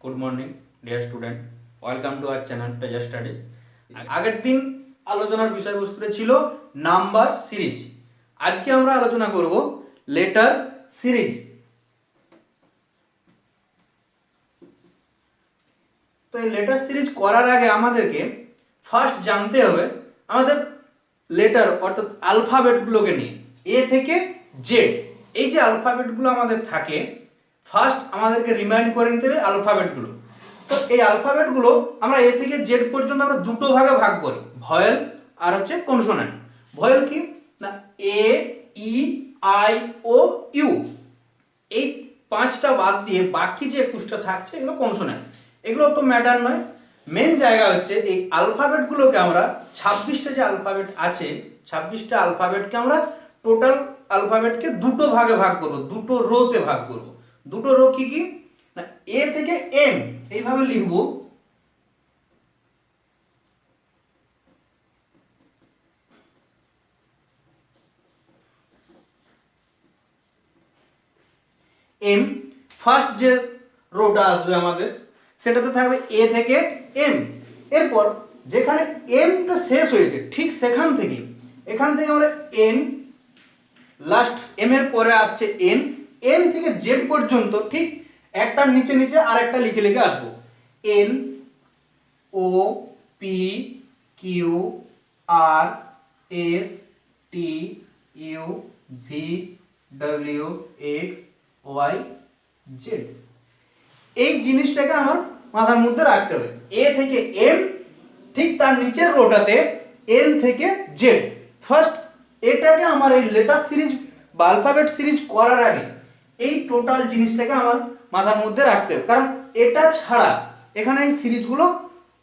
Good morning dear student welcome to our channel Teja study আগের দিন আলোচনার বিষয়বস্তু ছিল নাম্বার সিরিজ। আজকে আমরা আলোচনা করব লেটার সিরিজ। তো এই লেটার সিরিজ করার আগে আমাদেরকে ফার্স্ট জানতে হবে আমাদের লেটার অর্থাৎ অ্যালফাবেটগুলোকে নিয়ে এ থেকে জেড। এই যে অ্যালফাবেটগুলো আমাদের থাকে ফার্স্ট আমাদেরকে রিমাইন্ড করে নিতে হবে অ্যালফাবেটগুলো। তো এই অ্যালফাবেটগুলো আমরা এ থেকে জেড পর্যন্ত আমরা দুটো ভাগে ভাগ করি, ভয়েল আর হচ্ছে কনসোনেন্ট। ভয়েল কি না এ ই আই ও ইউ, এই পাঁচটা বাদ দিয়ে বাকি যে 21টা থাকছে এগুলো কনসোনেন্ট। এগুলো তো ম্যাটার নয়, মেন জায়গা হচ্ছে এই অ্যালফাবেটগুলোকে আমরা 26টা যে অ্যালফাবেট আছে 26টা অ্যালফাবেটকে আমরা টোটাল অ্যালফাবেটকে দুটো ভাগে ভাগ করব, দুটো রোতে ভাগ করব। দুটো রো কি কি না এ থেকে এম এইভাবে লিখব। এম ফার্স্ট যে রোটা আসবে আমাদের সেটাতে থাকবে এ থেকে এম। এরপর যেখানে এমটা শেষ হয়েছে ঠিক সেখান থেকে এখান থেকে আমরা এন, লাস্ট এম এর পরে আসছে এন, এন থেকে জেড পর্যন্ত ঠিক একটার নিচে নিচে আর একটা লিখে লিখে আসবো। N O P Q R S T U V W X Y Z. এই জিনিসটাকে আমার মাথার মধ্যে রাখতে হবে। এ থেকে এম ঠিক তার নিচের রোটাতে এন থেকে জেড। ফার্স্ট এটাকে আমার এই লেটার সিরিজ বা অ্যালফাবেট সিরিজ করার আগে এই টোটাল জিনিসটাকে আমার মাথার মধ্যে রাখতে হবে, কারণ এটা ছাড়া এখানে এই সিরিজগুলো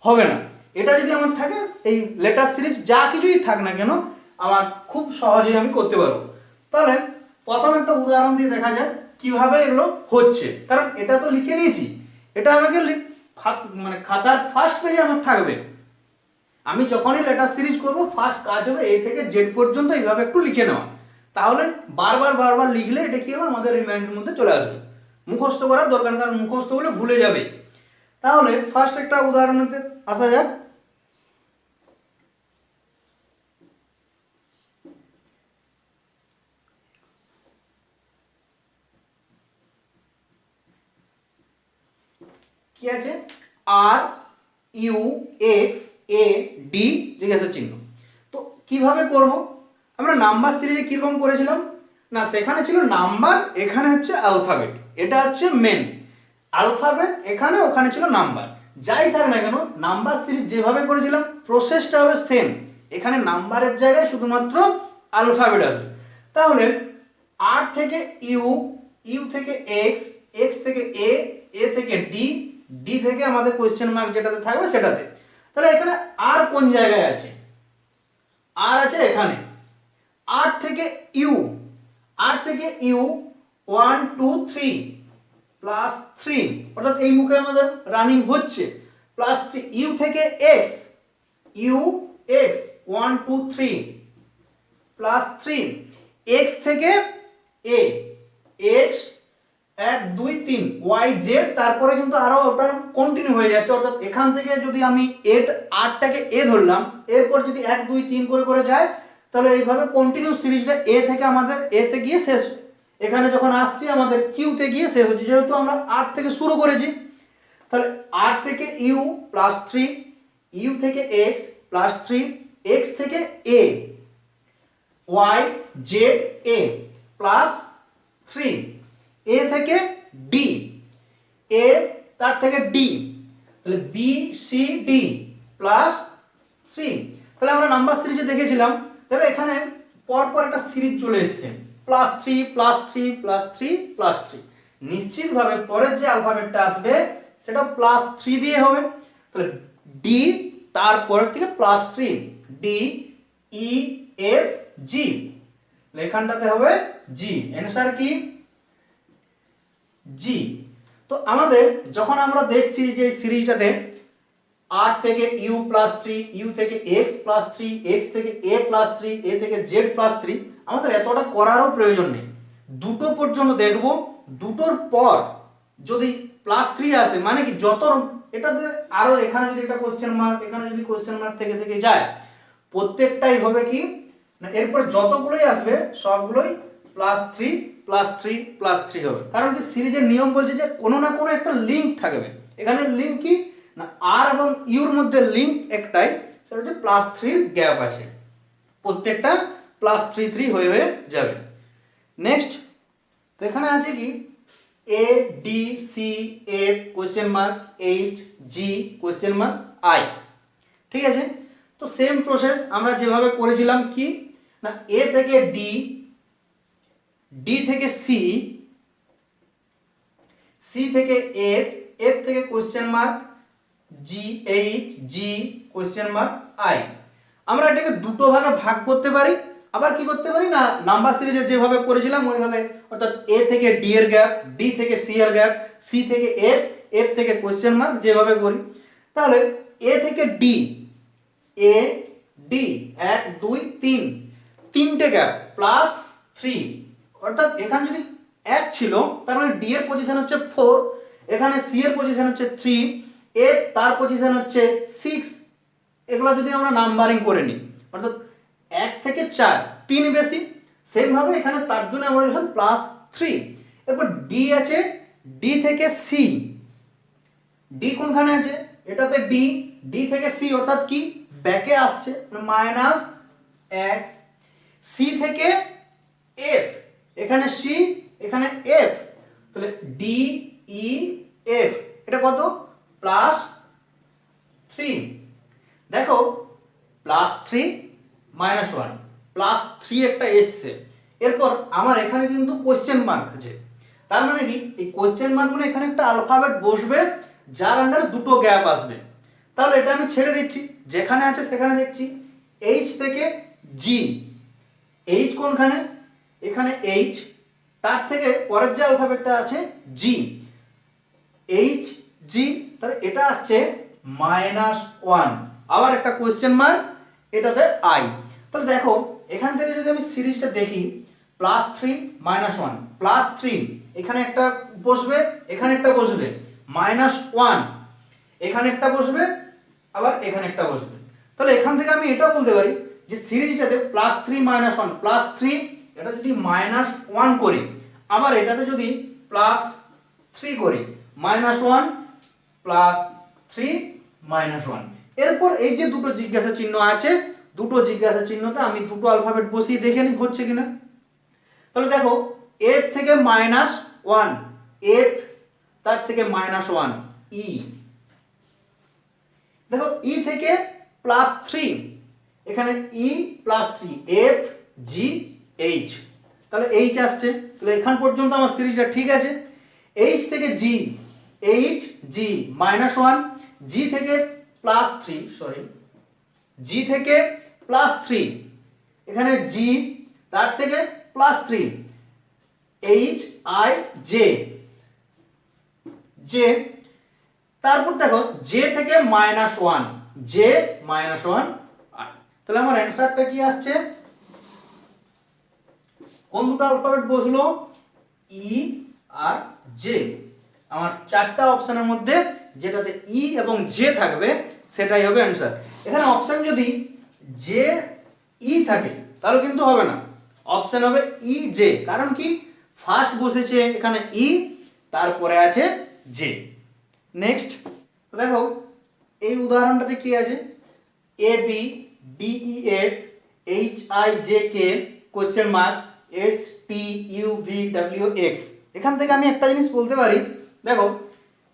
হবে না। এটা যদি আমার থাকে এই লেটার সিরিজ যা কিছুই থাক না কেন আমার খুব সহজেই আমি করতে পারবো। তাহলে প্রথম একটা উদাহরণ দিয়ে দেখা যাক কিভাবে এগুলো হচ্ছে, কারণ এটা তো লিখে নিয়েছি, এটা আমাকে মানে খাতার ফার্স্ট পেজে আমার থাকবে। আমি যখনই লেটার সিরিজ করব ফার্স্ট কাজ হবে এ থেকে জেড পর্যন্ত এইভাবে একটু লিখে নেওয়া। তাহলে বারবার বারবার লিখলে এটা কি হবে আমাদের রিমাইন্ডের মধ্যে চলে আসবে। মুখস্থ করার দরকার, কারণ মুখস্থ হলে ভুলে যাবে। তাহলে ফার্স্ট একটা উদাহরণেতে আসা যাক। কি আছে আর ইউ এক্স এ ডি জিজ্ঞাসা চিহ্ন। তো কিভাবে করব আমরা নাম্বার সিরিজে কিরকম করেছিলাম না সেখানে ছিল নাম্বার, এখানে হচ্ছে অ্যালফাবেট, এটা হচ্ছে মেন অ্যালফাবেট, এখানে ওখানে ছিল নাম্বার। যাই থাক না কেন নাম্বার সিরিজ যেভাবে করেছিলাম প্রসেসটা হবে সেম। এখানে নাম্বারের জায়গায় শুধুমাত্র অ্যালফাবেট আসবে। তাহলে আর থেকে ইউ, ইউ থেকে এক্স, এক্স থেকে এ, এ থেকে ডি, ডি থেকে আমাদের কোয়েশ্চেন মার্ক যেটাতে থাকবে সেটাতে। তাহলে এখানে আর কোন জায়গায় আছে? আর আছে এখানে। আর থেকে ইউ, আর থেকে ইউ 1 2 3 প্লাস 3 অর্থাৎ এই মুখে আমাদের রানিং হচ্ছে প্লাস 3। ইউ থেকে X, U X 1 2 3 plus 3। X থেকে এ, এক্স 1 2 3 ওয়াই জেড, তারপরে কিন্তু আরো ওটা কন্টিনিউ হয়ে যাচ্ছে। অর্থাৎ এখান থেকে যদি আমি আটটাকে এ ধরলাম, এরপর যদি 1 2 3 করে করে যায় তাহলে এইভাবে কন্টিনিউ সিরিজটা এ থেকে আমাদের এতে গিয়ে শেষ। এখানে যখন আসছি আমাদের কিউতে গিয়ে শেষ হচ্ছে, যেহেতু আমরা আর থেকে শুরু করেছি। তাহলে আর থেকে ইউ প্লাস 3, ইউ থেকে এক্স প্লাস 3, এক্স থেকে A Y Z A plus 3, এ থেকে ডি, এ তার থেকে ডি, তাহলে বি সি ডি প্লাস 3। তাহলে আমরা নাম্বার সিরিজে দেখেছিলাম, তাহলে এখানে পরপর একটা সিরিজ চলে এসেছে প্লাস 3 প্লাস 3 প্লাস 3 প্লাস 3। নিশ্চিতভাবে পরের যে অ্যালফাবেটটা আসবে সেটা প্লাস 3 দিয়ে হবে। তাহলে ডি তারপরের থেকে plus 3, D E F G, এখানটাতে হবে জি। অ্যানসার কি জি। তো আমাদের যখন আমরা দেখছি যে সিরিজটাতে আর থেকে ইউ প্লাস 3, ইউ থেকে এক্স প্লাস 3, এক্স থেকে এ প্লাস 3, এ থেকে জেড প্লাস 3, আমাদের এতটা করারও প্রয়োজন নেই। দুটো পর্যন্ত দেখব, দুটোর পর যদি +3 আসে মানে কি যত এটাতে আরো এখানে যদি একটা কোশ্চেন মার্ক, এখানে যদি কোশ্চেন মার্ক থেকে থেকে যায়, প্রত্যেকটাই হবে কি না এরপর যতগুলোই আসবে সবগুলোই +3 +3 +3 হবে। কারণ কি সিরিজের নিয়ম বলছে যে কোনো না কোনো একটা লিঙ্ক থাকবে। এখানে লিঙ্ক কি না আর এবং ইউর মধ্যে লিঙ্ক একটাই, সেটা হচ্ছে +3 গ্যাপ আছে, প্রত্যেকটা +3 হয়ে হয়ে যাবে। নেক্সট তো এখানে আছে কি A D C F question mark H G question mark I, ঠিক আছে। তো সেম প্রসেস আমরা যেভাবে করেছিলাম কি না এ থেকে ডি, ডি থেকে সি, সি থেকে এফ, এফ থেকে question mark G H G question mark I. আমরা এটাকে দুটো ভাগে ভাগ করতে পারি, আবার কি করতে পারি না নাম্বার সিরিজে যেভাবে করেছিলাম ওইভাবে, অর্থাৎ এ থেকে ডি এর গ্যাপ, ডি থেকে সি এর গ্যাপ, সি থেকে এফ, এফ থেকে কোশ্চেন মার্ক যেভাবে করি। তাহলে এ থেকে ডি, এ ডি 1 2 3 তিনটে গ্যাপ +3, অর্থাৎ এখানে যদি 1 ছিল তার মানে ডি এর পজিশন হচ্ছে 4, এখানে সি এর পজিশন হচ্ছে 3, এফ তার পজিশন হচ্ছে 6। এগুলো যদি আমরা নাম্বারিং করে নিই অর্থাৎ 1 থেকে 4 3 বেশি, সেম ভাবে এখানে তার জন্য আমরা লিখলাম +3। এরপর ডি আছে, ডি থেকে সি, ডি কোনখানে আছে এটাতে ডি, ডি থেকে সি অর্থাৎ কি ব্যাকে আসছে -1, সি থেকে এফ, এখানে সি এখানে এফ, তাহলে ডি ই এফ এটা কত +3। দেখো +3 -1 +3 একটা এসছে, এরপর আমার এখানে কিন্তু কোশ্চেন মার্ক আছে, তার মানে কি এই কোশ্চেন মার্ক মানে এখানে একটা আলফাবেট বসবে যার আন্ডারে দুটো গ্যাপ আসবে। তাহলে এটা আমি ছেড়ে দিচ্ছি, যেখানে আছে সেখানে দেখছি এইচ থেকে জি, এইচ কোনখানে এখানে এইচ, তার থেকে পরের যে আলফাবেটটা আছে জি, এইচ জি, তাহলে এটা আসছে -1, আবার একটা কোশ্চেন মার্ক এটাতে আই। তাহলে দেখো এখান থেকে যদি আমি সিরিজটা দেখি +3 -1 +3, এখানে একটা বসবে এখানে একটা বসবে, -1 এখানে একটা বসবে আবার এখানে একটা বসবে। তাহলে এখান থেকে আমি এটা বলতে পারি যে সিরিজটাতে +3 -1 +3, এটা যদি -1 করি, আবার এটাতে যদি +3 করি -1 +3 -1। এরপর এই যে দুটো জিজ্ঞাসা চিহ্ন আছে, দুটো জিজ্ঞাসা চিহ্নতে আমি দুটো আলফাবেট বসিয়ে দেখে নিই হচ্ছে কিনা। তাহলে দেখো এফ থেকে -1 এফ, তার থেকে -1 ই, দেখো ই থেকে +3, এখানে ই +3 এফ জি এইচ, তাহলে এইচ আসছে। তাহলে এখান পর্যন্ত আমার সিরিজটা ঠিক আছে। এইচ থেকে জি, এইচ জি -1, জি থেকে +3 সরি জি থেকে +3, এখানে জি তার থেকে +3 এইচ আই জে, জে, তারপর দেখো জে থেকে -1 জে -1 আই। তাহলে আমার অ্যানসারটা কি আসছে, কোন দুটো আলফাবেট বসলো ই আর জে। আমার চারটা অপশনের মধ্যে যেটাতে ই এবং জে থাকবে সেটাই হবে অ্যানসার। এখানে অপশন যদি জে ই থাকে তাহলে কিন্তু হবে না, অপশন হবে ই জে, কারণ কি ফার্স্ট বসেছে এখানে ই, তারপরে আছে জে। নেক্সট দেখো এই উদাহরণটাতে কি আছে A B D E F H I J K question mark S T U V W X. এখান থেকে আমি একটা জিনিস বলতে পারি, দেখো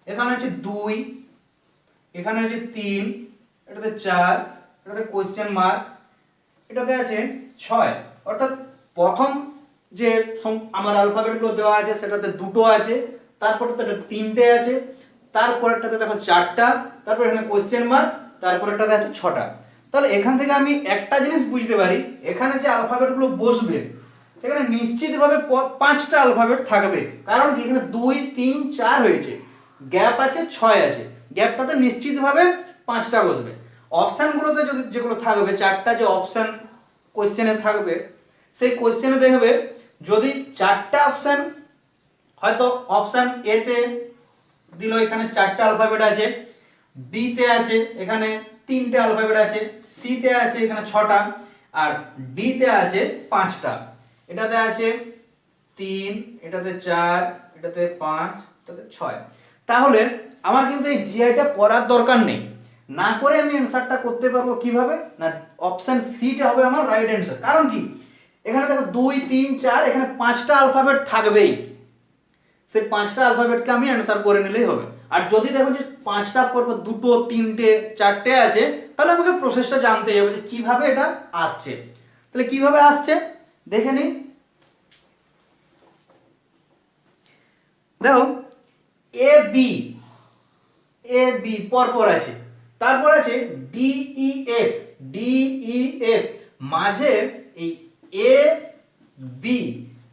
এখানে আছে 2, এখানে আছে 3, এটাতে 4, এটাতে কোশ্চেন মার্ক, এটাতে আছে 6, অর্থাৎ প্রথম যে আমার আলফাবেটগুলো দেওয়া আছে সেটাতে দুটো আছে, তারপরটাতে 3টে আছে, তারপরেরটাতে দেখো 4টা, তারপর এখানে কোশ্চেন মার্ক, তারপরেরটাতে আছে 6টা। তাহলে এখান থেকে আমি একটা জিনিস বুঝতে পারি, এখানে যে আলফাবেটগুলো বসবে সেখানে নিশ্চিতভাবে 5টা আলফাবেট থাকবে, কারণ কি এখানে 2 3 4 হয়েছে, গ্যাপ আছে 6 আছে, গ্যাপটাতে নিশ্চিতভাবে 5টা বসবে। অপশানগুলোতে যদি যেগুলো থাকবে 4টা যে অপশান কোশ্চেনে থাকবে, সেই কোশ্চেনে দেখবে যদি 4টা অপশান হয়তো অপশান এ তে দিল এখানে 4টে অ্যালফাবেট আছে, বি তে আছে এখানে 3টে অ্যালফাবেট আছে, সি তে আছে এখানে 6টা, আর ডি তে আছে 5টা। এটাতে আছে 3, এটাতে 4, এটাতে 5, এটাতে 6। তাহলে আমার কিন্তু এই জিআইটা করার দরকার নেই, না করে আমি অ্যানসারটা করতে পারবো কিভাবে না, অপশন সি টা হবে আমার রাইট অ্যানসার। কারণ কি এখানে দেখো 2 3 4 এখানে 5টা অ্যালফাবেট থাকবেই, সেই 5টা অ্যালফাবেটকে আমি অ্যানসার করে নিলেই হবে। আর যদি দেখো যে 5টা পর পর 2টো 3টে 4টে আছে, তাহলে আমাকে প্রসেসটা জানতে হবে যে কিভাবে এটা আসছে। তাহলে কিভাবে আসছে দেখে নিই। দেখো এ বি পরপর আছে, তারপর আছে ডি ই এফ, মাঝে এই এ বি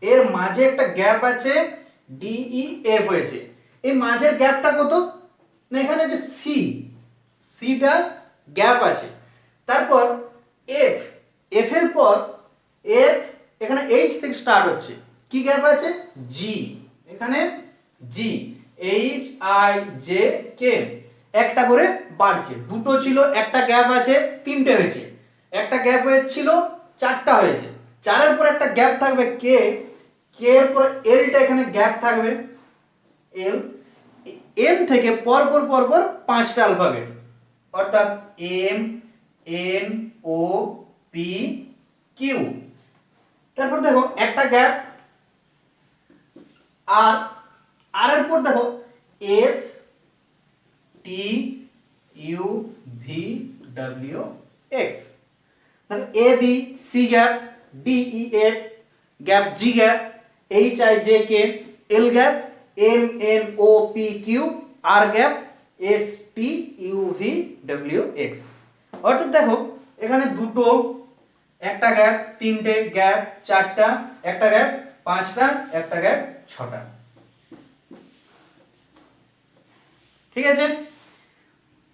এর মাঝে একটা গ্যাপ আছে, ডি ই এফ হয়েছে। এই মাঝের গ্যাপটা কত না, এখানে যে সিটা গ্যাপ আছে। তারপর এফ এর পর এফ এখানে এইচ থেকে স্টার্ট হচ্ছে, কি গ্যাপ আছে জি, এখানে জি, এইচ আই জে কে, একটা করে বাড়ছে। দুটো ছিল, একটা গ্যাপ আছে, 3টে হয়েছে। একটা গ্যাপ হয়েছিল, 4টা হয়েছে। 4-এর পর একটা গ্যাপ থাকবে কে, কে এর পর এলটা এখানে গ্যাপ থাকবে এল, এম থেকে পরপর 5টা অ্যালফাবেট, অর্থাৎ M N O P Q. তারপর দেখো একটা গ্যাপ আর এর পর দেখো S T U V W X. দেখো A B C gap, D E F gap, G gap, H I J K L gap, M N O P Q R gap, S T U V W X. অর্থাৎ দেখো এখানে দুটো, একটা gap, 3টে gap, 4টা, একটা gap, 5টা, একটা গ্যাপ, 6টা। ঠিক আছে,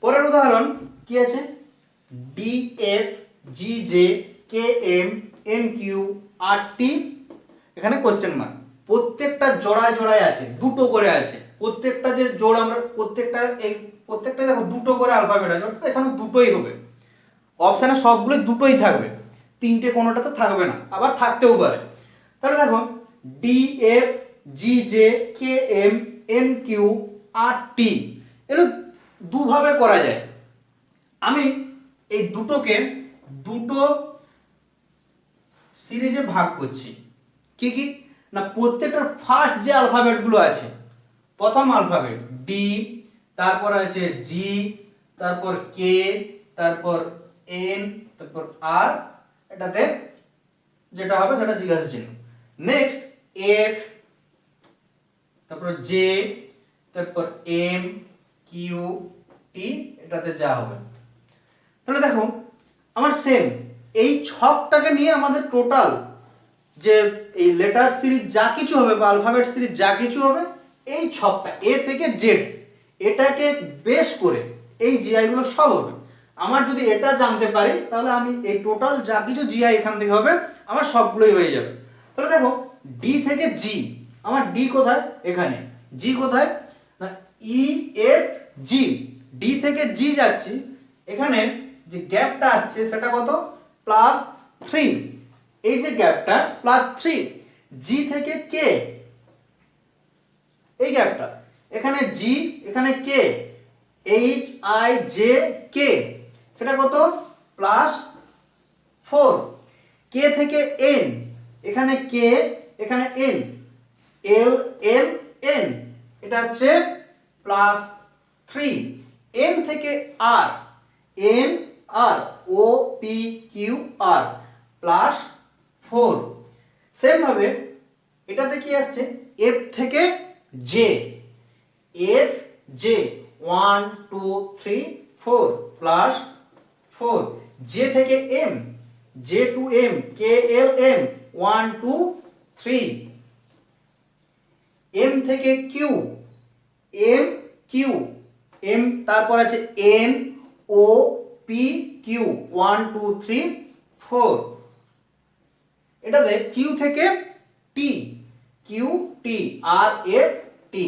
পরের উদাহরণ কি আছে, D F G J K M N Q R T, এখানে কোশ্চেন মার্ক। প্রত্যেকটা জোড়ায় জোড়ায় আছে, দুটো করে আছে। প্রত্যেকটা যে জোড় আমরা প্রত্যেকটা দেখো দুটো করে অ্যালফাবেট আছে, অর্থাৎ এখানে দুটোই হবে। অপশানে সবগুলো দুটোই থাকবে, 3টে কোনোটাতে থাকবে না, আবার থাকতেও পারে। তাহলে দেখো D F G J K M N Q R T, এগুলো দুভাবে করা যায়। আমি এই দুটোকে দুটো সিরিজে ভাগ করছি। কি কি না, প্রত্যেকটার ফার্স্ট যে অ্যালফাবেট গুলো আছে, প্রথম অ্যালফাবেট ডি, তারপর আছে জি, তারপর কে, তারপর এন, তারপর আর, এটাতে যেটা হবে সেটা জিজ্ঞাসা চিহ্ন। নেক্সট এফ, তারপর জে, তারপর এম কিউ টি, এটাতে যা হবে। তাহলে দেখো আমার সেম এই ছকটাকে নিয়ে আমাদের টোটাল যে এই লেটার সিরিজ যা কিছু হবে বা অ্যালফাবেট সিরিজ যা কিছু হবে, এই ছকটা এ থেকে জেড, এটাকে বেস করে এই জিআই গুলো সব হবে। আমার যদি এটা জানতে পারি, তাহলে আমি এই টোটাল যা কিছু জিআই এখান থেকে হবে আমার সবগুলোই হয়ে যাবে। তাহলে দেখো ডি থেকে জি, আমার ডি কোথায়, এখানে, জি কোথায় না ই এফ জি, ডি থেকে জি যাচ্ছি, এখানে যে গ্যাপটা আসছে সেটা কত +3, এই যে গ্যাপটা +3, জি থেকে কে, এই গ্যাপটা, এখানে জি এখানে কে, এইচ আই জে কে, সেটা কত +4, কে থেকে এন, এখানে কে এখানে এন, এল এম এন, এটা হচ্ছে +3, এম থেকে আর, এম আর ও পি কিউ আর +4। সেম ভাবে এটাতে কি আসছে, এফ থেকে জে, এফ জে 1 2 3 4 +4, জে থেকে এম, জে টু এম, কে এল এম 1 2 3, এম থেকে কিউ, এম কিউ, এম তারপর আছে এন ও পি কিউ 1 2 3 4, এটাতে কিউ থেকে টি, কিউ টি আর এফ টি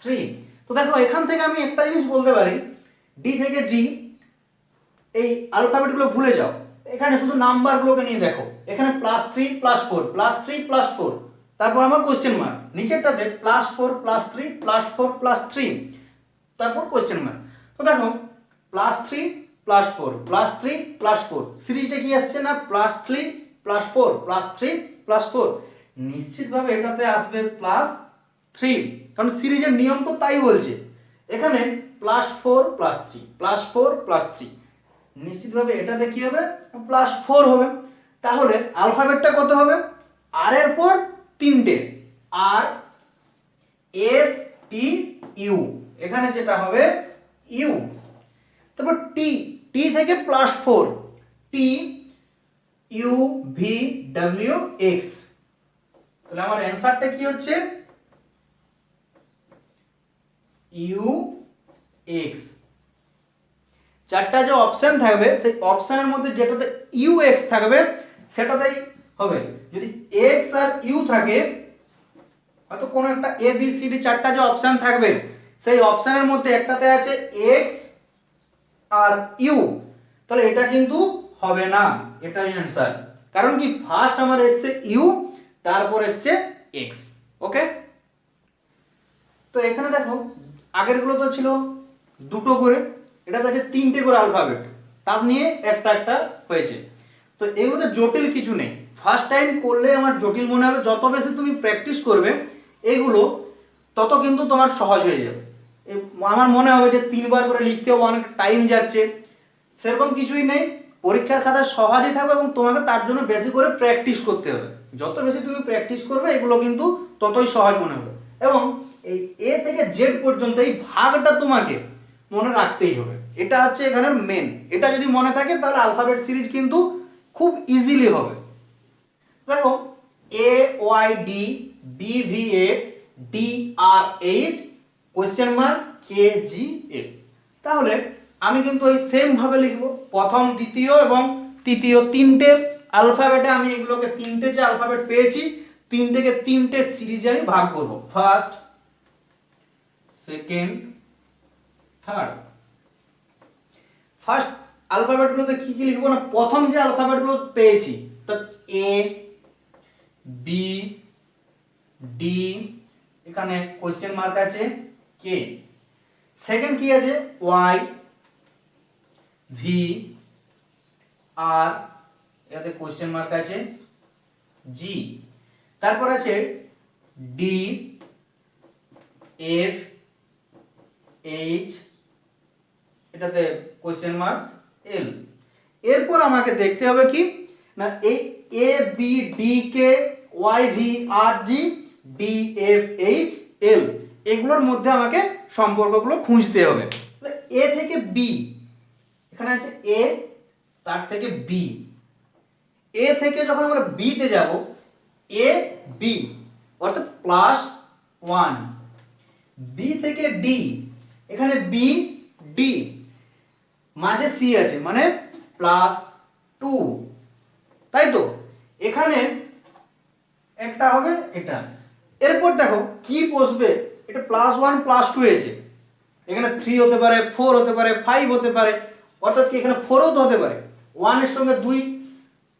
3। তো দেখো এখান থেকে আমি একটা জিনিস বলতে পারি, ডি থেকে জি এই অ্যালফাবেটগুলো ভুলে যাও, এখানে শুধু নাম্বারগুলোকে নিয়ে দেখো, এখানে +3 +4 +3 +4, তারপর আমার কোশ্চেন মার্ক, নিচেরটাতে +4 +3 +4 +3, তারপর কোশ্চেন মার্ক। তো দেখো +3 +4 +3 +4 সিরিজটা কি আসছে না +3 +4 +3 +4, নিশ্চিতভাবে এটাতে আসবে +3, কারণ সিরিজের নিয়ম তো তাই বলছে। এখানে +4 +3 +4 +3, নিশ্চিতভাবে এটাতে কি হবে +4 হবে। তাহলে অ্যালফাবেটটা কত হবে, আর এর পর তিনটে, আর এস টি ইউ, এখানে যেটা হবে ইউ, তারপর টি, টি থেকে +4 টি ইউ ভি ডব্লিউ এক্স, তাহলে আমার অ্যান্সারটা কি হচ্ছে ইউ এক্স। চারটা যে অপশন থাকবে সেই অপশনের মধ্যে যেটাতে ইউ এক্স থাকবে সেটাতেই হবে। যদি এক্স আর ইউ থাকে, হয়তো কোনো একটা এ বি সি ডি চারটা যে অপশন থাকবে সেই অপশনের মধ্যে একটাতে আছে এক্স আর ইউ, তাহলে এটা কিন্তু হবে না, এটাই অ্যান্সার। কারণ কি ফার্স্ট আমার এসছে ইউ, তারপর এসছে এক্স। ওকে, তো এখানে দেখো আগেরগুলো তো ছিল দুটো করে, এটাতে আছে তিনটে করে অ্যালফাবেট, তার নিয়ে একটা একটা হয়েছে। তো এগুলোতে জটিল কিছু নেই, ফার্স্ট টাইম করলে আমার জটিল মনে হবে, যত বেশি তুমি প্র্যাকটিস করবে এইগুলো তত কিন্তু তোমার সহজ হয়ে যাবে। আমার মনে হবে যে 3বার করে লিখতেও অনেক টাইম যাচ্ছে, সেরকম কিছুই নেই, পরীক্ষার খাতায় সহজেই থাকবে এবং তোমাকে তার জন্য বেশি করে প্র্যাকটিস করতে হবে। যত বেশি তুমি প্র্যাকটিস করবে এগুলো কিন্তু ততই সহজ মনে হবে। এবং এই এ থেকে জেড পর্যন্ত এই ভাগটা তোমাকে মনে রাখতেই হবে, এটা হচ্ছে এখানে মেন। এটা যদি মনে থাকে তাহলে অ্যালফাবেট সিরিজ কিন্তু খুব ইজিলি হবে। দেখো A Y D B V A D R H question mark K G F, তাহলে আমি কিন্তু এই সেম ভাবে লিখবো, প্রথম দ্বিতীয় এবং তৃতীয় তিনটে অ্যালফাবেটে আমি এগুলোকে তিনটে যে অ্যালফাবেট পেয়েছি তিনটেকে তিনটে সিরিজে আমি ভাগ করব, ফার্স্ট সেকেন্ড থার্ড। ফার্স্ট অ্যালফাবেটগুলোতে কি কি লিখবো না, প্রথম যে অ্যালফাবেটগুলো পেয়েছি তো এ বি ডি, এখানে কোশ্চেন মার্ক আছে কে, সেকেন্ড কি আছে ওয়াই ভি আর, এটাতে কোশ্চেন মার্ক আছে জি, তারপর আছে ডি এফ এইচ, এটাতে কোশ্চেন মার্ক এল। এরপর আমাকে দেখতে হবে কি না এই A B D K Y V R G D F H L, এগুলোর মধ্যে আমাকে সম্পর্কগুলো খুঁজতে হবে। এ থেকে বি, এখানে আছে এ, তার থেকে বি, এ থেকে যখন আমরা বি তে যাব এ বি অর্থাৎ +1, বি থেকে ডি, এখানে বি ডি, মাঝে সি আছে মানে +2, তাই তো এখানে একটা হবে এটা। এরপর দেখো কি বসবে, এটা +1 +2 হয়েছে, এখানে 3 হতে পারে 4 হতে পারে 5 হতে পারে, অর্থাৎ কি এখানে 4ও তো হতে পারে, 1 এর সঙ্গে 2,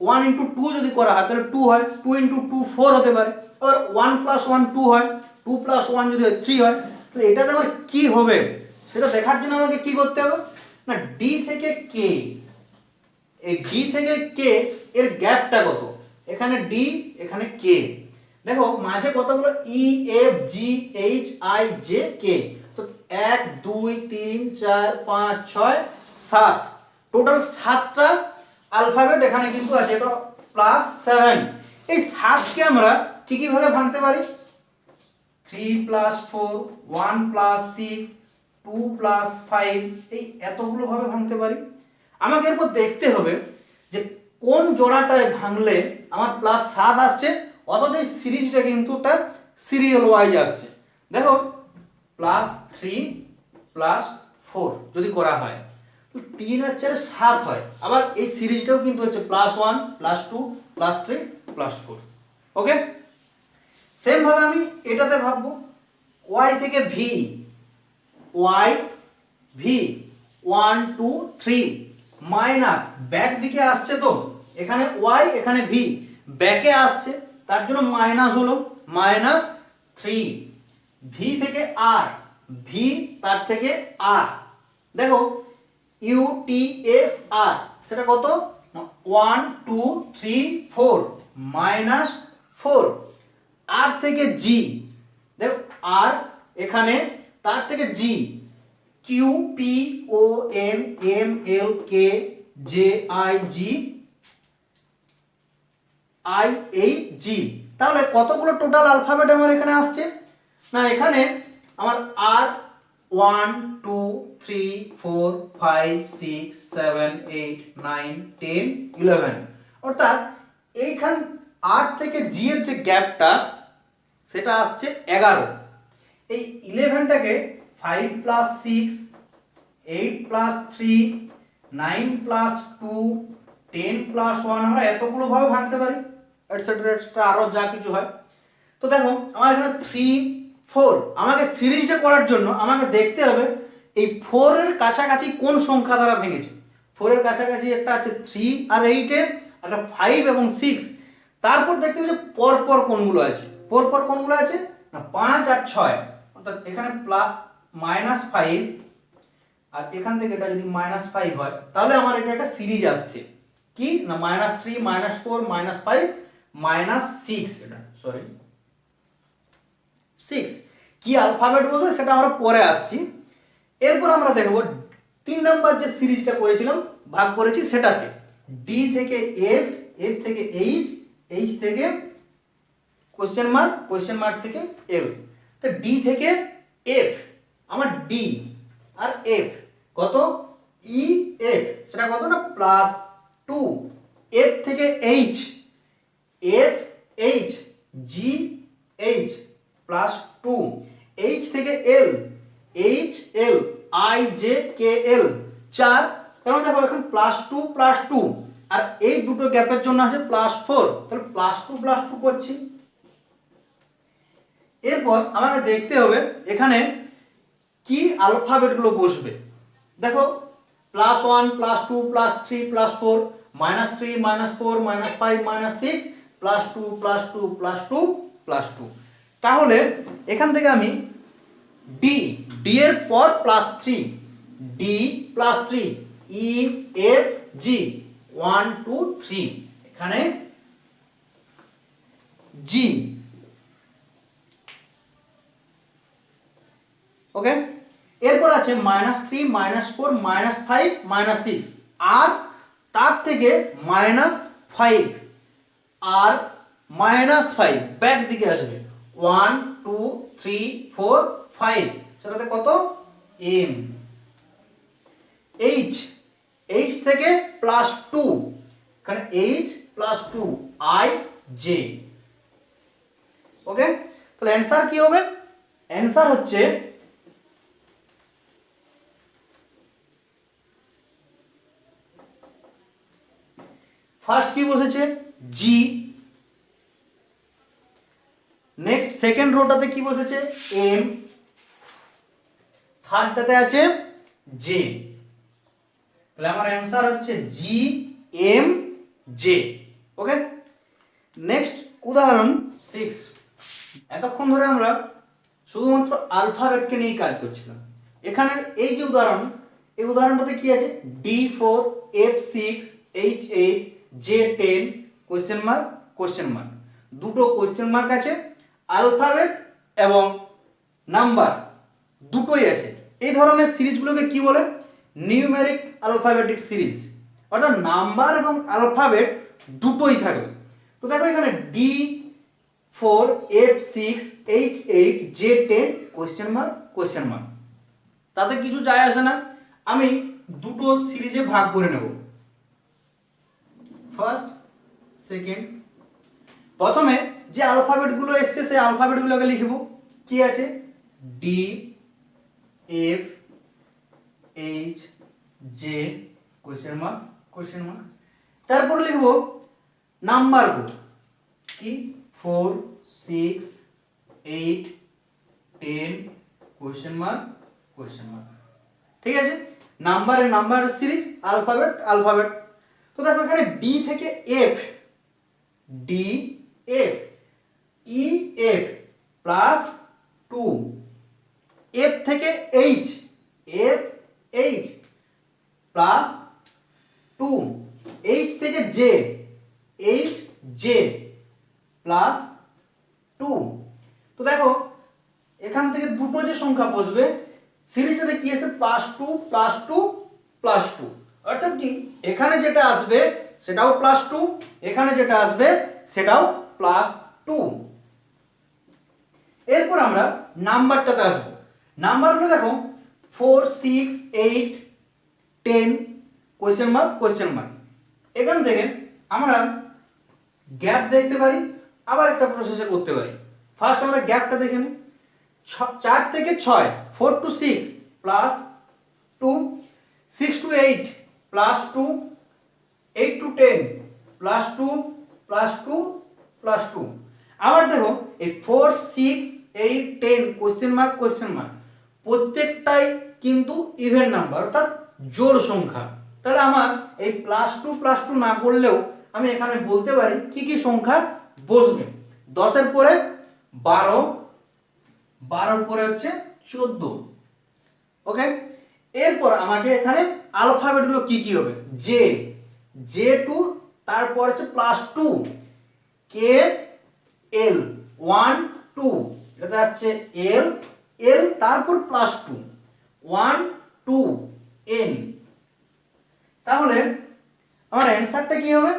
1 × 2 যদি করা হয় তাহলে 2 হয়, 2 × 2 4 হতে পারে, আবার 1 + 1 2 হয়, 2 + 1 যদি হয় 3 হয়। তাহলে এটাতে আমার কি হবে সেটা দেখার জন্য আমাকে কি করতে হবে না ডি থেকে কে, এই ডি থেকে কে এর গ্যাপটা কত, এখানে ডি এখানে কে, দেখো মাঝে কতগুলো E F G H I J কে, তো 1 2 3 4 5 6 7, টোটাল 7টা অ্যালফাবেট এখানে কিন্তু আছে, এটা +7। এই 7কে আমরা কি কি ভাবে ভাঙতে পারি, 3 + 4 1 + 6 2 + 5, এই এতগুলো ভাবে ভাঙতে পারি। আমাকে এরপর দেখতে হবে যে কোন জোড়াটায় ভাঙলে আমার +7 আসছে, অথচ এই সিরিজটা কিন্তু একটা সিরিয়াল ওয়াইজ আসছে। দেখো +3 +4 যদি করা হয় তো 3 আর 4 7 হয়, আবার এই সিরিজটাও কিন্তু হচ্ছে +1 +2 +3 +4। ওকে, সেম ভাবে আমি এটাতে ভাববো ওয়াই থেকে V, Y V 1 2 3 minus back দিকে আসছে, তো এখানে ওয়াই এখানে ভি ব্যাকে আসছে, তার জন্য মাইনাস হলো মাইনাস 3 ভি থেকে আর, ভি তার থেকে আর, দেখো UTSR সেটা কত 1 2 3 4 মাইনাস 4 আর থেকে জি, দেখো আর এখানে তার থেকে জি QPONMLKJIGIH, তাহলে কতগুলো টোটাল অ্যালফাবেট আমার এখানে আসছে, না এখানে আমার আর 1 2 3 4 5 6 7 8 9 10 11, অর্থাৎ এইখান আর থেকে জি এর যে গ্যাপটা সেটা আসছে 11। এই 11টাকে 5 প্লাস 6 8 প্লাস 3 9 প্লাস 2 10 প্লাস 1 আমরা এতগুলো ভাবে ভাঙতে পারি, এটসেট্রা এটসেট্রা আরো যা কিছু হয়। তো দেখো আমার এখানে 3 4, আমাকে সিরিজটা করার জন্য আমাকে দেখতে হবে এই 4 এর কাছাকাছি কোন সংখ্যা দ্বারা ভেঙেছে। 4 এর কাছাকাছি একটা আছে 3 আর 8 এর, একটা 5 এবং 6, তারপর দেখতে হবে যে পরপর কোনগুলো আছে, পরপর কোনগুলো আছে না 5 আর 6, অর্থাৎ এখানে মাইনাস 5 আর এখান থেকে এটা যদি মাইনাস 5 হয় তাহলে আমার এটা একটা সিরিজ আসছে কি না মাইনাস 3 মাইনাস 4 মাইনাস 5 মাইনাস 6, এটা সরি 6 কি অ্যালফাবেট বলবো সেটা আমরা পরে আসছি। এরপর আমরা দেখব 3 নাম্বার যে সিরিজটা করেছিলাম ভাগ করেছি সেটাতে ডি থেকে এফ, এফ থেকে এইচ, এইচ থেকে কোশ্চেন মার্ক, কোশ্চেন মার্ক থেকে এল। তো ডি থেকে এফ, আমার ডি আর এফ কত ই এফ সেটা কত না প্লাস 2, এফ থেকে H, F H G H plus 2, H থেকে L, H L I J K L 4, তাহলে দেখো এখন প্লাস 2 প্লাস 2 আর এই দুটো গ্যাপের জন্য আছে প্লাস 4, তাহলে প্লাস 2 করছি। এরপর আমাকে দেখতে হবে এখানে কি অ্যালফাবেটগুলো বসবে, দেখো plus 1 plus 2 plus 3 plus 4 minus 3 minus 4 minus 5 minus 6 plus 2 plus 2 plus 2 plus 2, তাহলে এখান থেকে আমি ডি, ডি এর পর plus 3, D plus 3 E F G 1 2 3, এখানে জি, ওকে। এরপর আছে মাইনাস 3 মাইনাস 4 মাইনাস 5 মাইনাস 6 আর তার থেকে মাইনাস 5 আর মাইনাস 5 ব্যাক দিকে আসবে 1 2 3 4 5, সেটাতে কত এম, এইচ, এইচ থেকে প্লাস 2, এখানে এইচ প্লাস 2 আই জে, ওকে। তাহলে অ্যান্সার কি হবে, অ্যান্সার হচ্ছে ফার্স্ট কি বসেছে জি, নেক্সট সেকেন্ড রোটাতে কি বসেছে এম, থার্ডটাতে আছে জে, তাহলে আমার অ্যান্সার হচ্ছে জি এম জে, ওকে। নেক্সট উদাহরণ 6, এতক্ষণ ধরে আমরা শুধুমাত্র আলফাবেটকে নিয়ে কাজ করছিলাম। এখানে এই যে উদাহরণ, এই উদাহরণটাতে কি আছে D4 F6 H8 J10 question mark question mark, দুটো কোশ্চেন মার্ক আছে, অ্যালফাবেট এবং নাম্বার দুটোই আছে। এই ধরনের সিরিজগুলোকে কি বলে নিউমেরিক অ্যালফাবেটিক সিরিজ, অর্থাৎ নাম্বার এবং অ্যালফাবেট দুটোই থাকবে। তো দেখো এখানে D4 F6 H8 J10 question mark question mark, তাতে কিছু যায় আসে না, আমি দুটো সিরিজে ভাগ করে নেব, ফার্স্ট সেকেন্ড। প্রথমে যে অ্যালফাবেটগুলো এসছে সেই অ্যালফাবেটগুলোকে লিখব, কি আছে D F H J question mark question mark, তারপর লিখব নাম্বারগুলো কি 4 6 8 10 কোশ্চেন মার্ক কোয়েশ্চেন মার্ক। ঠিক আছে, নাম্বার সিরিজ, আলফাবেট। তো দেখো এখানে ডি থেকে F, D F, E F plus 2, F থেকে H, F H plus 2, H থেকে জে, এইচ জে প্লাস 2। তো দেখো এখান থেকে দুটো যে সংখ্যা বসবে সিরিজটাতে কি আছে, +2 +2 +2, অর্থাৎ কি এখানে যেটা আসবে সেটাও +2, এখানে যেটা আসবে সেটাও +2। এরপর আমরা নাম্বারটাতে আসবো। নাম্বারগুলো দেখো 4 6 8 10 কোয়েশ্চেন মার্ক। এখান থেকে আমরা গ্যাপ দেখতে পারি, আবার একটা প্রসেসে করতে পারি। ফার্স্ট আমরা গ্যাপটা দেখে নিই। 4 থেকে 6, 4 to 6 plus 2, 6 to 8 plus 2, 8 to 10 plus 2 plus 2 plus 2। আবার দেখো এই 4 6 8 10 কোয়েশ্চেন মার্ক প্রত্যেকটাই কিন্তু ইভেন নাম্বার, অর্থাৎ জোড় সংখ্যা। তাহলে আমার এই +2 না করলেও আমি এখানে বলতে পারি কি কি সংখ্যা বসবে। 10-এর পরে 12, 12-র পরে হচ্ছে 14। ওকে, এরপর আমাকে এখানে আলফাবেটগুলো কি কি হবে, জে টু, তারপর হচ্ছে +2, কে এল 1 2, এটা আসছে এল তারপর +2 1 2 এন। তাহলে আমার অ্যান্সারটা কি হবে,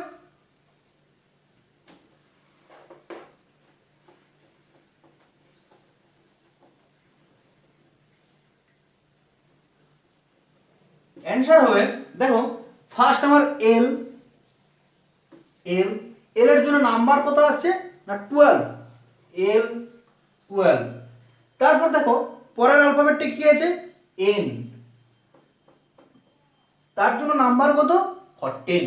অ্যান্সার হবে দেখো ফার্স্ট আমার এল এর জন্য নাম্বার কত আসছে না 12, এল 12। তারপর দেখো পরের অ্যালফাবেটটা কি আছে, এন, তার জন্য নাম্বার কত 14।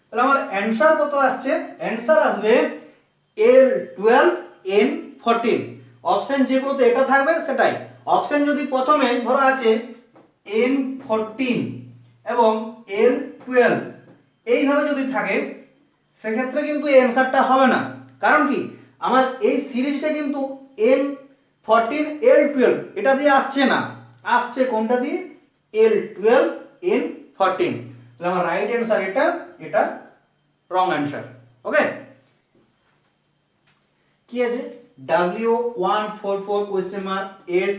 তাহলে আমার অ্যান্সার কত আসছে, অ্যান্সার আসবে এল 12 এন 14। অপশন যেগুলোতে এটা থাকবে সেটাই। অপশন যদি প্রথমে ধরো আছে এন 14 এবং এল 12 এইভাবে যদি থাকে সেক্ষেত্রে কিন্তু এই অ্যান্সারটা হবে না। কারণ কি আমার এই সিরিজটা কিন্তু এন 14 এল 12 এটা দিয়ে আসছে না, আসছে কোনটা দিয়ে, এল 12 এন 14। তাহলে আমার রাইট অ্যান্সার এটা রং অ্যান্সার। ওকে, কি আছে W144 question mark S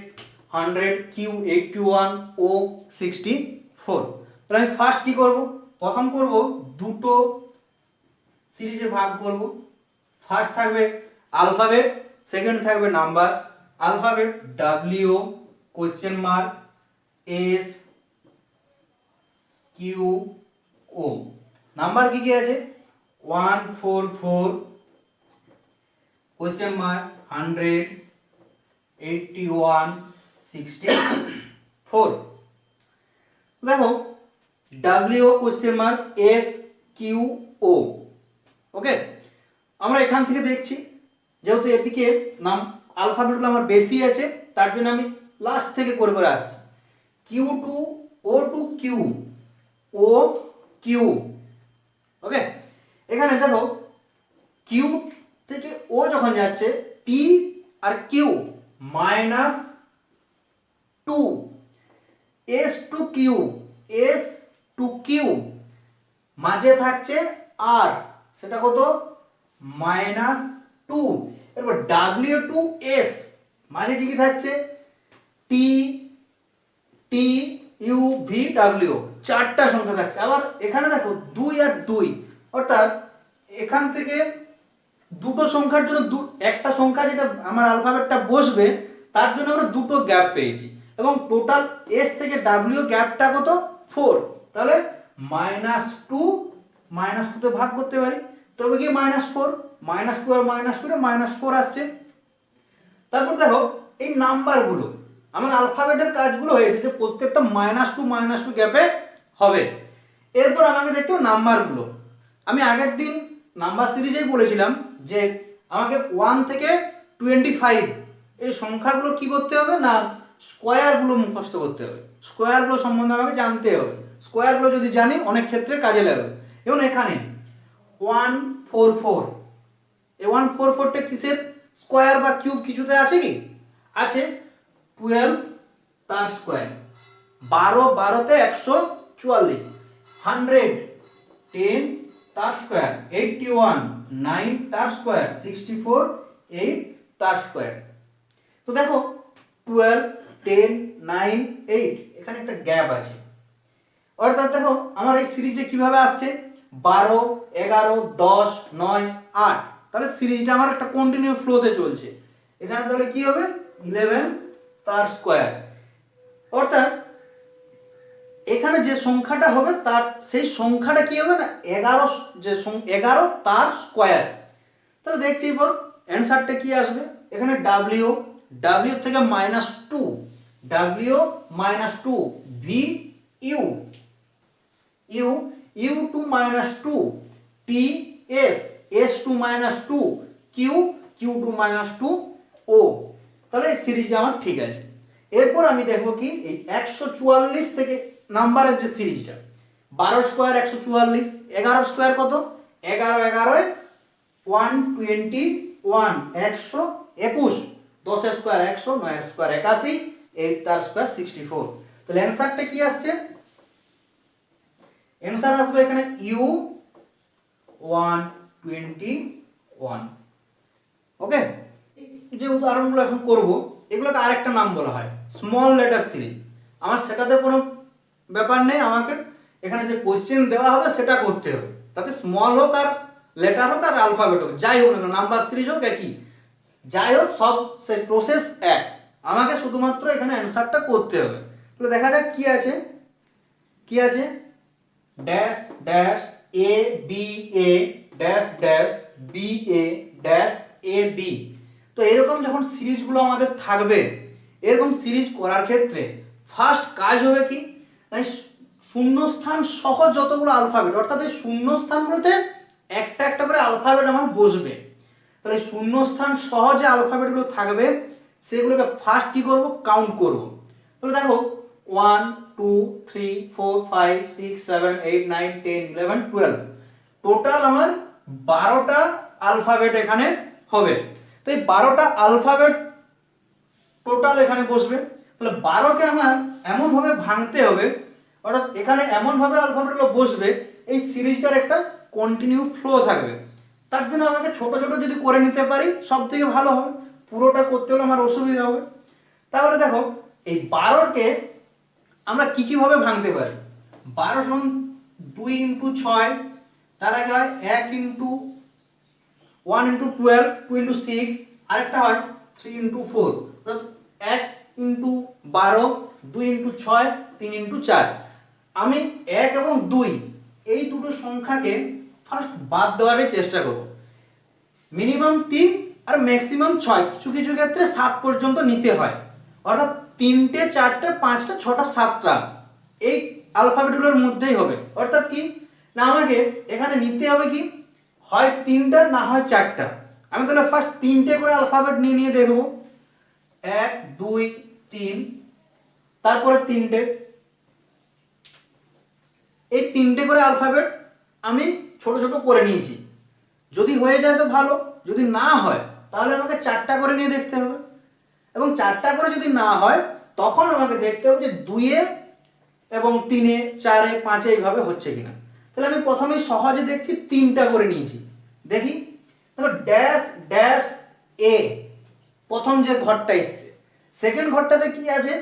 100 Q 81 O 64। তাহলে আমি ফার্স্ট কি করব, প্রথম করব দুটো সিরিজে ভাগ করব। ফার্স্ট থাকবে আলফাবেট, সেকেন্ড থাকবে number. Alphabet W question mark S Q O, number কি কি আছে 144 কোয়েশ্চেন মার্ক 100 81 64। দেখো W question mark S Q O। ওকে, আমরা এখান থেকে দেখছি যেহেতু এদিকে নাম আলফাবেটগুলো আমার বেশি আছে তার জন্য আমি লাস্ট থেকে করে করে আসছি। Q2 O2 Q O Q। ওকে, এখানে দেখো Q থেকে O যখন যাচ্ছে P R Q -2, S to Q, S to Q মাঝে থাকছে R, সেটা কত -2। এরপর W to S মাঝে কি কি থাকছে T T U V W, চারটা সংখ্যা থাকছে। আবার এখানে দেখো 2 আর 2, অর্থাৎ এখান থেকে দুটো সংখ্যার জন্য একটা সংখ্যা যেটা আমার আলফাবেটটা বসবে তার জন্য আমরা দুটো গ্যাপ পেয়েছি এবং টোটাল S থেকে W গ্যাপটা কত 4। তাহলে -2 তে ভাগ করতে পারি, তবে কি -4 -2 আর -2 এ -4 আসছে। তারপর দেখো এই নাম্বারগুলো আমার আলফাবেটের কাজগুলো হয়েছে যে প্রত্যেকটা -2 গ্যাপে হবে। এরপর আমাকে দেখতে হবে নাম্বারগুলো। আমি আগের দিন নাম্বার সিরিজেই বলেছিলাম যে আমাকে 1 থেকে 25 এই সংখ্যাগুলো কি করতে হবে না স্কোয়ারগুলো মুখস্থ করতে হবে, স্কোয়ারগুলো সম্বন্ধে আমাকে জানতে হবে। স্কোয়ারগুলো যদি জানি অনেক ক্ষেত্রে কাজে লাগবে। এবং এখানে 144, এই 144টা কিসের স্কোয়ার বা কিউব কিছুতে আছে কি? আছে। 12 তার স্কোয়ার, 12, 12তে 144, 100 10 তার স্কোয়ার, 81 9 তার স্কোয়ার, 64 8 তার স্কোয়ার। তো দেখো 12 10 9 8 এখানে একটা গ্যাপ আছে, অর্থাৎ দেখো আমার এই সিরিজটা কিভাবে আসছে 12 11 10 9 8, তাহলে সিরিজটা আমার একটা কন্টিনিউ ফ্লোতে চলছে। এখানে তাহলে কি হবে 11 তার স্কোয়ার, অর্থাৎ এখানে যে সংখ্যাটা হবে তার সেই সংখ্যাটা কি হবে না 11, যে 11 তার স্কোয়ার। তাহলে দেখছি এবার অ্যান্সারটা কি আসবে। এখানে ডাব্লিউ, ডাব্লিউ থেকে -2, W -2, V U, U U to -2, T S, S to -2, Q, Q to -2, O. তাহলে এই সিরিজ আমার ঠিক আছে। এরপর আমি দেখবো কি এই 144 থেকে নাম্বারের যে সিরিজটা, 12 স্কোয়ার 144, 11 স্কোয়ার কত 11 11 121, 121, 10 স্কোয়ার 100, 9 স্কোয়ার 81, 8 তার স্কোয়ার 64। তাহলে অ্যান্সারটা কি আসছে? অ্যান্সার আসবে এখানে ইউ 121। ওকে, যে উদাহরণগুলো এখন করব এগুলোকে আরেকটা নাম বলা হয় স্মল লেটার সিরিজ। আমার সেটাতে কোনো ব্যাপার নেই, আমাকে এখানে যে কোশ্চেন দেওয়া হবে সেটা করতে হবে, তাতে স্মল হোক আর লেটার হোক আর আলফাবেট হোক, যাই হোক না নাম্বার সিরিজ হোক একই, যাই হোক সব সেই প্রসেস এক, আমাকে শুধুমাত্র এখানে অ্যান্সারটা করতে হবে। তাহলে দেখা যাক কি আছে, কি আছে dash dash A B A dash dash B A dash A B. তো এরকম যখন সিরিজগুলো আমাদের থাকবে, এরকম সিরিজ করার ক্ষেত্রে ফার্স্ট কাজ হবে কি মানে শূন্যস্থান সহ যতগুলো আলফাবেট, অর্থাৎ এই শূন্যস্থানগুলোতে একটা একটা করে আলফাবেট আমার বসবে। তাহলে শূন্যস্থান সহ যে আলফাবেটগুলো থাকবে সেগুলোকে ফার্স্ট কি করব কাউন্ট করব। তাহলে দেখো 1 2 3 4 5 6 7 8 9 10 11 12, টোটাল আমার 12টা আলফাবেট এখানে হবে। তো এই 12টা আলফাবেট টোটাল এখানে বসবে। তাহলে 12কে আমার এমনভাবে ভাঙতে হবে, অর্থাৎ এখানে এমনভাবে আলফাবেটগুলো বসবে এই সিরিজটার একটা কন্টিনিউ ফ্লো থাকবে। তার জন্য আমাকে ছোট ছোট যদি করে নিতে পারি সব থেকে ভালো হবে, পুরোটা করতে হলে আমার অসুবিধা হবে। তাহলে দেখো এই 12কে আমরা কি কিভাবে ভাঙতে পারি। 12 সমান 2 × 6, তার আগে হয় 1 × 1 × 12, 2 × 6, আরেকটা হয় 3 × 4, 1 × 12, 2 × 6, 3 × 4। আমি 1 এবং 2 এই দুটো সংখ্যাকে ফার্স্ট বাদ দেওয়ার চেষ্টা করব। মিনিমাম 3 আর ম্যাক্সিমাম 6, কিছু কিছু ক্ষেত্রে 7 পর্যন্ত নিতে হয়, অর্থাৎ 3টে 4টে 5টা 6টা 7টা এই আলফাবেটগুলোর মধ্যেই হবে। অর্থাৎ কি না আমাকে এখানে নিতে হবে কি হয় 3টা না হয় 4টা। আমি তাহলে ফার্স্ট 3টে করে আলফাবেট নিয়ে নিয়ে দেখব, 1 2 3, তারপরে 3টে, এই 3টে করে আলফাবেট আমি ছোট ছোট করে নিয়েছি। যদি হয়ে যায় তো ভালো, যদি না হয় তাহলে আমাকে 4টা করে নিয়ে দেখতে হবে, এবং 4টা করে যদি না হয় তখন আমাকে দেখতে হবে যে 2-এ এবং 3-এ 4-এ 5-এ এইভাবে হচ্ছে কিনা। তাহলে আমি প্রথমেই সহজে দেখছি 3টা করে নিয়েছি, দেখি দেখো ড্যাশ ড্যাশ এ প্রথম যে ঘরটা এসছে, সেকেন্ড ঘরটাতে কি আছে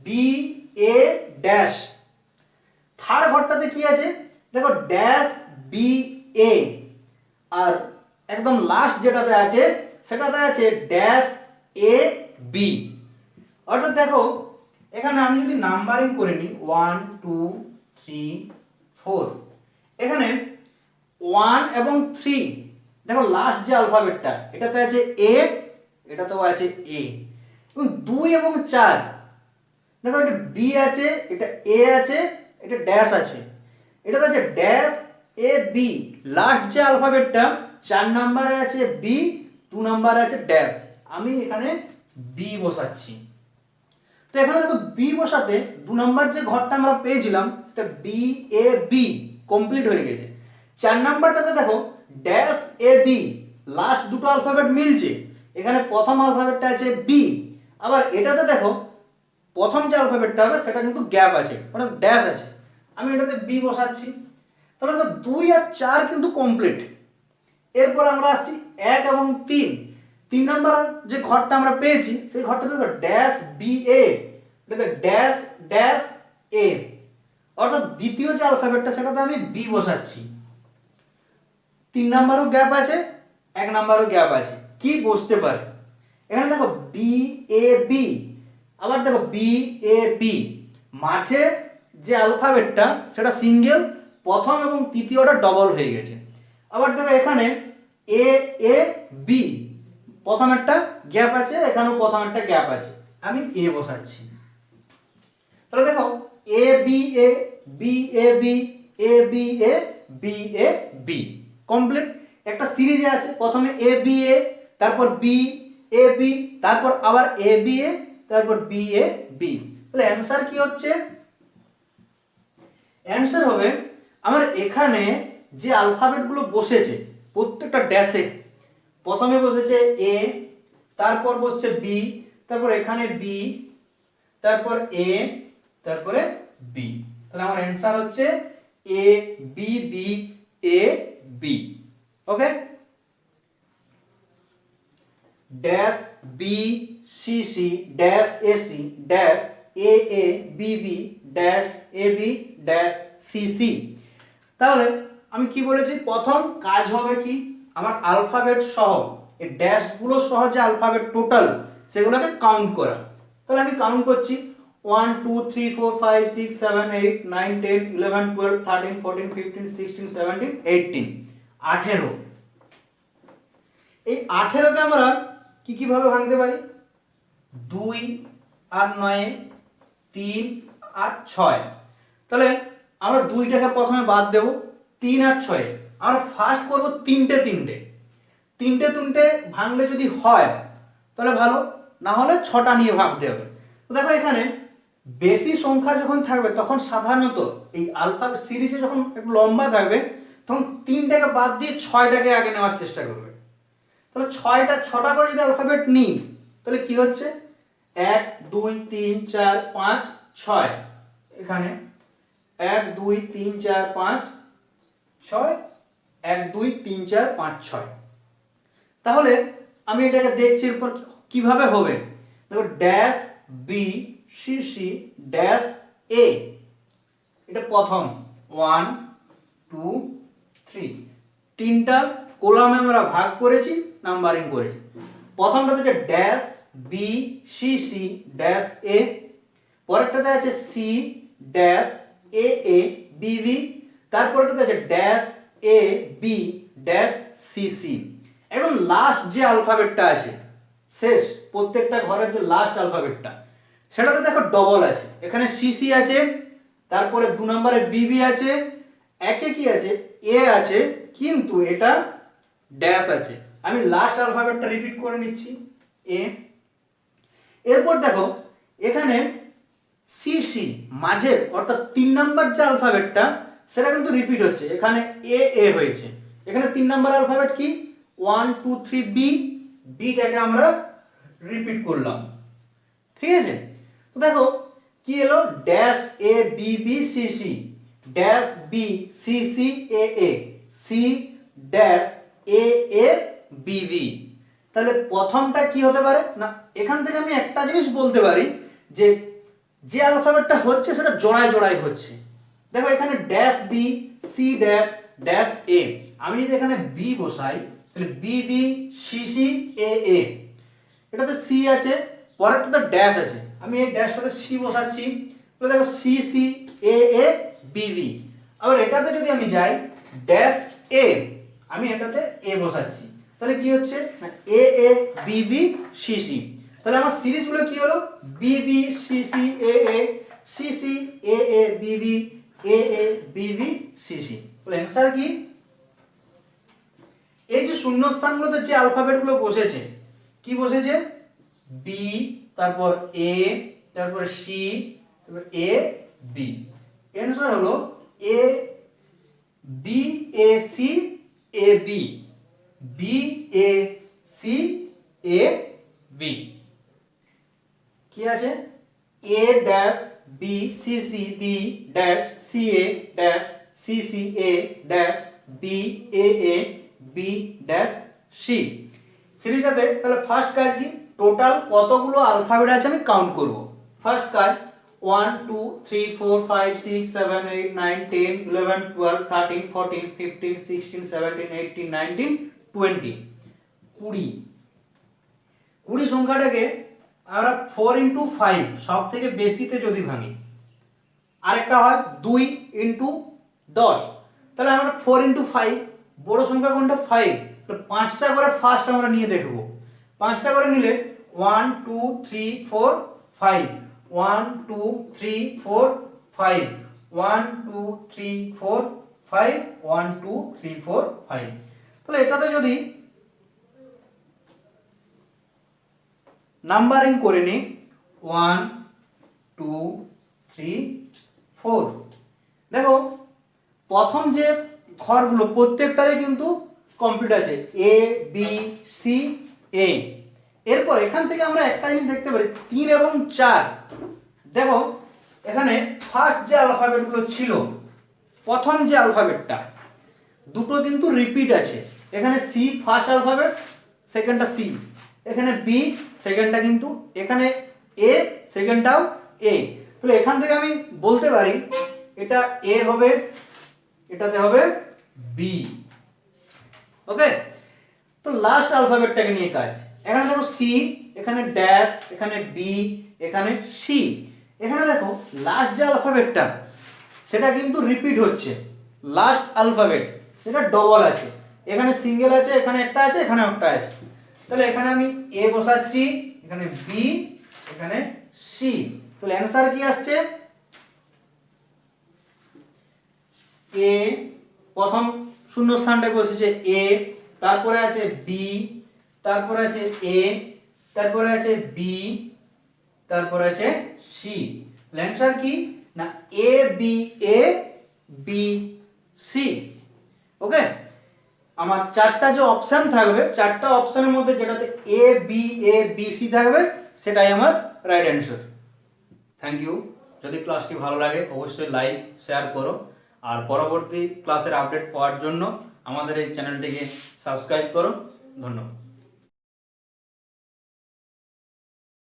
বি এ ড্যাশ, থার্ড ঘরটাতে কি আছে দেখো ড্যাশ বি এ, আর একদম লাস্ট যেটাতে আছে সেটাতে আছে ড্যাশ এ বি। অর্থাৎ দেখো এখানে আমি যদি নাম্বারিং করে নিই 1 2 3 4, এখানে 1 এবং 3 দেখো লাস্ট যে আলফাবেটটা এটাতে আছে এ, এটাতেও আছে এ, এবং 2 এবং 4 দেখো এটা বি আছে, এটা এ আছে, এটা ড্যাশ আছে, এটাতে আছে ড্যাশ এ বি। লাস্ট যে আলফাবেটটা 4 নম্বরে আছে বি, 2 নম্বরে আছে ড্যাশ, আমি এখানে বি বসাচ্ছি। তো এখানে দেখো বি বসাতে 2 নম্বর যে ঘরটা আমরা পেয়েছিলাম সেটা বি এ বি কমপ্লিট হয়ে গেছে। 4 নাম্বারটাতে দেখো ড্যাশ এ বি, লাস্ট দুটো অ্যালফাবেট মিলছে, এখানে প্রথম অ্যালফাবেটটা আছে বি, আবার এটাতে দেখো প্রথম যে অ্যালফাবেটটা হবে সেটা কিন্তু গ্যাপ আছে, মানে ড্যাশ আছে, আমি এটাতে বি বসাচ্ছি। তাহলে তো 2 আর 4 কিন্তু কমপ্লিট। এরপর আমরা আসছি 1 এবং 3। 3 নাম্বার যে ঘরটা আমরা পেয়েছি সেই ঘরটা দেখো ড্যাশ বি এ, দেখো ড্যাশ ড্যাশ এ, অর্থাৎ দ্বিতীয় যে অ্যালফাবেটটা সেটাতে আমি বি বসাচ্ছি। 3 নাম্বারও গ্যাপ আছে, 1 নাম্বারও গ্যাপ আছে, কি বসতে পারে? এখানে দেখো বি এ বি, আবার দেখো বি এ বি, মাঝে যে অ্যালফাবেটটা সেটা সিঙ্গেল, প্রথম এবং তৃতীয়টা ডবল হয়ে গেছে। আবার দেখো এখানে এ এ বি, প্রথম একটা গ্যাপ আছে, এখানেও প্রথম একটা গ্যাপ আছে, আমি এ বসাচ্ছি। তাহলে দেখো A B A, B A B, A B A, B A B complete. একটা সিরিজে আছে, প্রথমে এ বি এ, তারপর বি এ বি, তারপর আবার এ বি এ, তারপর বি এ বি। তাহলে অ্যানসার কি হচ্ছে? অ্যানসার হবে আমার এখানে যে অ্যালফাবেট গুলো বসেছে প্রত্যেকটা ড্যাশে, প্রথমে বসেছে এ, তারপর বসছে বি, তারপর এখানে বি, তারপর এ, তারপরে বি। তাহলে আমার অ্যানসার হচ্ছে A B B A B. Okay, dash B C C dash A C dash A A B B dash A B dash C C. তাহলে আমি কি বলেছি, প্রথম কাজ হবে কি, আমার অ্যালফাবেট সহ এই ড্যাশগুলো সহ যে অ্যালফাবেট টোটাল সেগুলোকে কাউন্ট করা। তাহলে আমি কাউন্ট করছি 1 2 3 4 5 6 7 8 9 10 11 12 13 14 15 16 17 18, 18। এই 18কে আমরা কি কিভাবে ভাঙতে পারি? 2 আর 9, 3 আর 6। তাহলে আমরা 2টাকে প্রথমে বাদ দেব, 3 আর 6 আমরা ফার্স্ট করব তিনটে তিনটে, তিনটে তিনটে ভাঙলে যদি হয় তাহলে ভালো, না হলে 6টা নিয়ে ভাবতে হবে। তো দেখো এখানে বেশি সংখ্যা যখন থাকবে তখন সাধারণত এই অ্যালফাবেট সিরিজে যখন একটু লম্বা থাকবে তখন 3টাকে বাদ দিয়ে 6টাকে আগে নেওয়ার চেষ্টা করবে। তাহলে 6টা করে যদি অ্যালফাবেট নিই তাহলে কি হচ্ছে 1 2 3 4 5 6, এখানে 1 2 3 4 5 6, 1 2 3 4 5 6। তাহলে আমি এটাকে দেখছি এরপর কিভাবে হবে। দেখো dash B C C dash A, এটা প্রথম 1 2 3, তিনটা কলামে আমরা ভাগ করেছি, নাম্বারিং করেছি। প্রথমটাতে আছে dash B C C dash A, পরেরটাতে আছে C dash A A B B, তারপরটাতে আছে dash A B dash C C. একদম লাস্ট যে অ্যালফাবেটটা আছে, শেষ প্রত্যেকটা ঘরের যে লাস্ট অ্যালফাবেটটা সেটাতে দেখো ডবল আছে, এখানে সি সি আছে, তারপরে 2 নম্বরে বি বি আছে, একে কি আছে এ আছে, কিন্তু এটা ড্যাশ আছে। আমি লাস্ট অ্যালফাবেটটা রিপিট করে নিচ্ছি এ। এরপর দেখো এখানে সি সি মাঝে, অর্থাৎ 3 নাম্বার যে অ্যালফাবেটটা সেটা কিন্তু রিপিট হচ্ছে, এখানে এ এ হয়েছে, এখানে 3 নাম্বার অ্যালফাবেট কি 1 2 3 বি, বিটাকে আমরা রিপিট করলাম, ঠিক আছে। তো দেখো কি এলো dash A B B C C dash B C C A A C dash A A B B. তাহলে প্রথমটা কি হতে পারে না, এখান থেকে আমি একটা জিনিস বলতে পারি যে যে অ্যালফাবেটটা হচ্ছে সেটা জোড়ায় জোড়ায় হচ্ছে। দেখো এখানে dash B C dash dash A, আমি যদি এখানে বি বসাই তাহলে B B C C A A, এটাতে সি আছে, পরেরটাতে ড্যাশ আছে, আমি এই ড্যাশ সাথে সি বসাচ্ছি, তাহলে দেখো C C A A B B. আবার এটাতে যদি আমি যাই ড্যাশ এ, আমি এটাতে এ বসাচ্ছি, তাহলে কি হচ্ছে না A A B B C C. তাহলে আমার সিরিজগুলো কি হলো B B C C A A C C A A B B A A B B C C. তাহলে অ্যানসার কি, এই যে শূন্যস্থানগুলোতে যে অ্যালফাবেটগুলো বসেছে কি বসেছে বি, তারপর এ, তারপরে সি, তারপরে এ বি। অ্যান্সার হলো A B A C A B, B A C A B. কি আছে? A dash B C C B dash C A dash C C A dash B A B dash C. সিরিজটাতে তাহলে first কাজ কি, total কতগুলো alphabet আছে আমি count করব। ফার্স্ট কাজ 1 2 3 4 5 6 7 8 9 10 11 12 13 14 15 16 17 18 19 20 20 সংখ্যাটাকে আমরা 4 ইন্টু 5 সব থেকে বেশিতে যদি ভাঙি, আরেকটা হয় 2 ইন্টু 10, তাহলে আমরা 4 ইন্টু 5, বড় সংখ্যা কোনটা 5, তাহলে 5টা করে ফার্স্ট আমরা নিয়ে দেখব। 5টা করে নিলে 1 2 3 4 5, 1 2 3 4 5, 1 2 3 4 5, 1 2 3 4 5। তাহলে এটাতে যদি নাম্বারিং করে নিই 1 2 3 4, দেখো প্রথম যে ঘরগুলো প্রত্যেকটারই কিন্তু কমপ্লিট আছে, এ বি সি এ। এরপর এখান থেকে আমরা একটা জিনিস দেখতে পারি 3 এবং 4, দেখো এখানে ফার্স্ট যে অ্যালফাবেটগুলো ছিল, প্রথম যে অ্যালফাবেটটা দুটো কিন্তু রিপিট আছে। এখানে সি ফার্স্ট অ্যালফাবেট, সেকেন্ডটা সি, এখানে বি সেকেন্ডটা কিন্তু, এখানে এ সেকেন্ডটাও এ। তাহলে এখান থেকে আমি বলতে পারি এটা এ হবে, এটাতে হবে বি। ওকে, তো লাস্ট অ্যালফাবেটটাকে নিয়ে কাজ। এখানে দেখো সি, এখানে ড্যাশ, এখানে বি, এখানে সি। এখানে দেখো লাস্ট যে অ্যালফাবেটটা সেটা কিন্তু রিপিট হচ্ছে, লাস্ট অ্যালফাবেট সেটা ডবল আছে, এখানে সিঙ্গেল আছে, এখানে একটা আছে, এখানে একটা আছে। তাহলে এখানে আমি এ বসাচ্ছি, এখানে বি, এখানে সি। তাহলে অ্যান্সার কি আসছে? এ প্রথম শূন্য স্থানটায় বসেছে এ, তারপরে আছে বি, তারপরে আছে এ, তারপরে আছে বি, তারপরে আছে সি। অ্যান্সার কি না এ বি এ বি সি। ওকে, আমার চারটা যে অপশন থাকবে, চারটা অপশনের মধ্যে যেটাতে এ বি এ বি সি থাকবে সেটাই আমার রাইট অ্যান্সার। Thank you. যদি ক্লাসটি ভালো লাগে অবশ্যই লাইক শেয়ার করো, আর পরবর্তী ক্লাসের আপডেট পাওয়ার জন্য আমাদের এই চ্যানেলটিকে সাবস্ক্রাইব করো। ধন্যবাদ।